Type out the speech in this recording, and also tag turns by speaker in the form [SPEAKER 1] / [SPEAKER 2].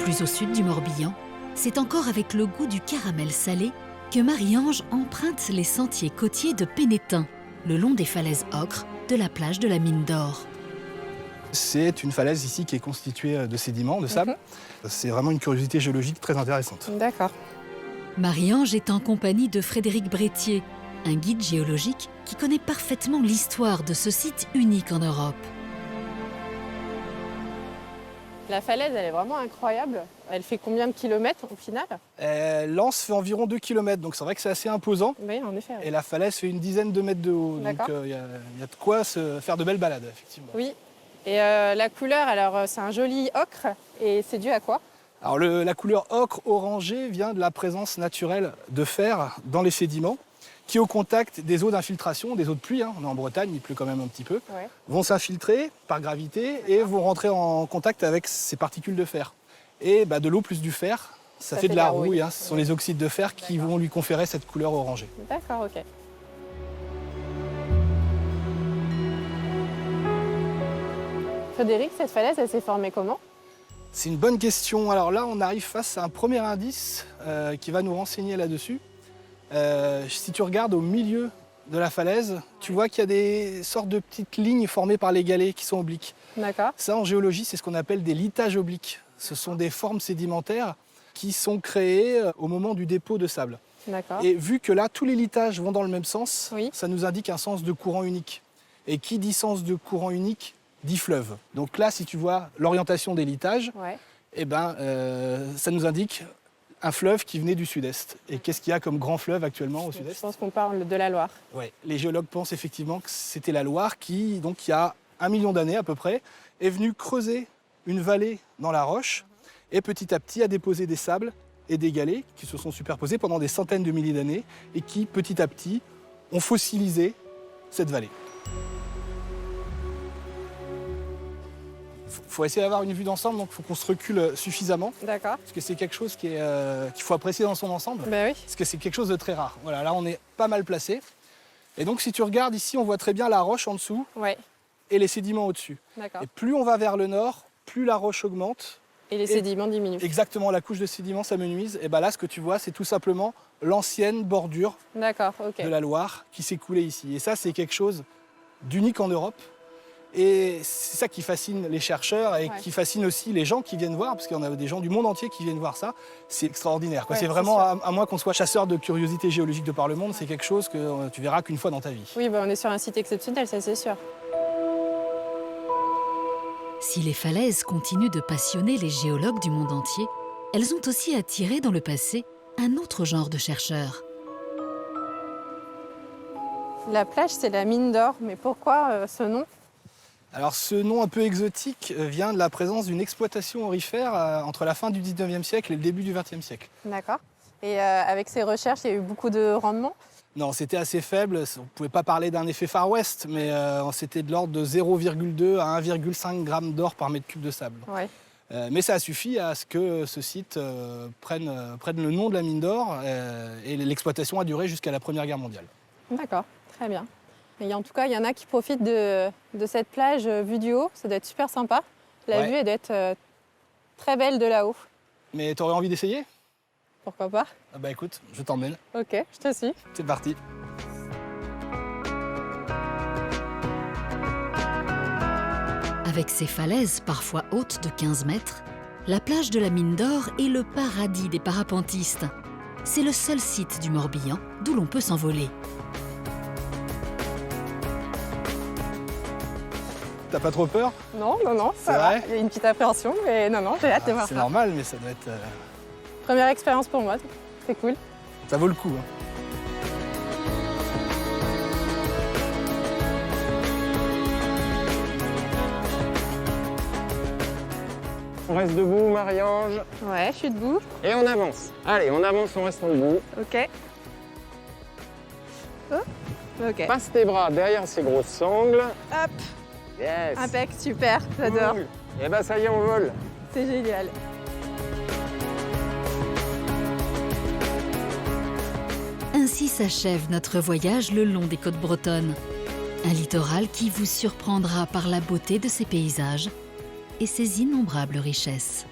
[SPEAKER 1] Plus au sud du Morbihan, c'est encore avec le goût du caramel salé que Marie-Ange emprunte les sentiers côtiers de Pénétin, le long des falaises ocre de la plage de la Mine d'Or.
[SPEAKER 2] C'est une falaise ici qui est constituée de sédiments, de sable. C'est vraiment une curiosité géologique très intéressante.
[SPEAKER 3] D'accord.
[SPEAKER 1] Marie-Ange est en compagnie de Frédéric Brétier, un guide géologique qui connaît parfaitement l'histoire de ce site unique en Europe.
[SPEAKER 3] La falaise, elle est vraiment incroyable. Elle fait combien de kilomètres au final?
[SPEAKER 2] L'anse fait environ 2 km, donc c'est vrai que c'est assez imposant.
[SPEAKER 3] Oui, en effet.
[SPEAKER 2] Et la falaise fait une dizaine de mètres de haut. Donc il y a de quoi se faire de belles balades, effectivement.
[SPEAKER 3] Oui. Et la couleur, alors c'est un joli ocre. Et c'est dû à quoi?
[SPEAKER 2] Alors la couleur ocre orangé vient de la présence naturelle de fer dans les sédiments qui, au contact des eaux d'infiltration, des eaux de pluie, on est en Bretagne, il pleut quand même un petit peu, vont s'infiltrer par gravité et vont rentrer en contact avec ces particules de fer. Et de l'eau plus du fer, ça fait de la rouille. Ce sont les oxydes de fer qui vont lui conférer cette couleur orangée.
[SPEAKER 3] D'accord, ok. Frédéric, cette falaise, elle s'est formée comment?
[SPEAKER 2] C'est une bonne question. Alors là, on arrive face à un premier indice qui va nous renseigner là-dessus. Si tu regardes au milieu de la falaise, tu vois qu'il y a des sortes de petites lignes formées par les galets qui sont obliques.
[SPEAKER 3] D'accord.
[SPEAKER 2] Ça, en géologie, c'est ce qu'on appelle des litages obliques. Ce sont des formes sédimentaires qui sont créées au moment du dépôt de sable.
[SPEAKER 3] D'accord.
[SPEAKER 2] Et vu que là, tous les litages vont dans le même sens, ça nous indique un sens de courant unique. Et qui dit sens de courant unique dit fleuve. Donc là, si tu vois l'orientation des litages, ça nous indique un fleuve qui venait du sud-est. Et qu'est-ce qu'il y a comme grand fleuve actuellement au sud-est?
[SPEAKER 3] Je pense qu'on parle de la Loire.
[SPEAKER 2] Oui, les géologues pensent effectivement que c'était la Loire qui, donc, il y a 1 million d'années à peu près, est venue creuser une vallée dans la roche et petit à petit a déposé des sables et des galets qui se sont superposés pendant des centaines de milliers d'années et qui, petit à petit, ont fossilisé cette vallée. Il faut essayer d'avoir une vue d'ensemble, donc il faut qu'on se recule suffisamment.
[SPEAKER 3] D'accord.
[SPEAKER 2] Parce que c'est quelque chose qu'il faut apprécier dans son ensemble.
[SPEAKER 3] Ben oui.
[SPEAKER 2] Parce que c'est quelque chose de très rare. Voilà, là on est pas mal placé. Et donc si tu regardes ici, on voit très bien la roche en dessous et les sédiments au-dessus.
[SPEAKER 3] D'accord.
[SPEAKER 2] Et plus on va vers le nord, plus la roche augmente.
[SPEAKER 3] Et les sédiments diminuent.
[SPEAKER 2] Exactement, la couche de sédiments s'amenuise. Et là, ce que tu vois, c'est tout simplement l'ancienne bordure de la Loire qui s'est coulée ici. Et ça, c'est quelque chose d'unique en Europe. Et c'est ça qui fascine les chercheurs et qui fascine aussi les gens qui viennent voir, parce qu'il y en a des gens du monde entier qui viennent voir ça. C'est extraordinaire. C'est vraiment, à moins qu'on soit chasseur de curiosités géologiques de par le monde, c'est quelque chose que tu verras qu'une fois dans ta vie.
[SPEAKER 3] Oui, on est sur un site exceptionnel, ça c'est sûr.
[SPEAKER 1] Si les falaises continuent de passionner les géologues du monde entier, elles ont aussi attiré dans le passé un autre genre de chercheurs.
[SPEAKER 3] La plage, c'est la Mine d'Or, mais pourquoi ce nom ?
[SPEAKER 2] Alors ce nom un peu exotique vient de la présence d'une exploitation aurifère entre la fin du 19e siècle et le début du 20e siècle.
[SPEAKER 3] D'accord. Et avec ces recherches, il y a eu beaucoup de rendement ?
[SPEAKER 2] Non, c'était assez faible. On ne pouvait pas parler d'un effet Far West, mais c'était de l'ordre de 0,2 à 1,5 g d'or par mètre cube de sable.
[SPEAKER 3] Ouais.
[SPEAKER 2] Mais ça a suffi à ce que ce site prenne le nom de la mine d'or et l'exploitation a duré jusqu'à la Première Guerre mondiale.
[SPEAKER 3] D'accord, très bien. Et en tout cas, il y en a qui profitent de cette plage vue du haut. Ça doit être super sympa. La vue, elle doit être très belle de là-haut.
[SPEAKER 2] Mais tu aurais envie d'essayer ?
[SPEAKER 3] Pourquoi pas ?
[SPEAKER 2] Ah bah écoute, je t'emmène.
[SPEAKER 3] Ok, je te suis.
[SPEAKER 2] C'est parti.
[SPEAKER 1] Avec ses falaises parfois hautes de 15 mètres, la plage de la Mine d'Or est le paradis des parapentistes. C'est le seul site du Morbihan d'où l'on peut s'envoler.
[SPEAKER 2] T'as pas trop peur ?
[SPEAKER 3] Non, ça va. Il y a une petite appréhension, mais non, j'ai hâte de voir ça.
[SPEAKER 2] C'est normal, mais ça doit être...
[SPEAKER 3] Première expérience pour moi, c'est cool.
[SPEAKER 2] Ça vaut le coup.
[SPEAKER 4] On reste debout, Marie-Ange.
[SPEAKER 3] Ouais, je suis debout.
[SPEAKER 4] Et on avance. Allez, on avance, on reste debout.
[SPEAKER 3] Ok. Oh. Ok.
[SPEAKER 4] Passe tes bras derrière ces grosses sangles.
[SPEAKER 3] Hop.
[SPEAKER 4] Yes.
[SPEAKER 3] Impec, super, j'adore.
[SPEAKER 4] Cool. Et bah ça y est, on vole.
[SPEAKER 3] C'est génial.
[SPEAKER 1] Ainsi s'achève notre voyage le long des côtes bretonnes. Un littoral qui vous surprendra par la beauté de ses paysages et ses innombrables richesses.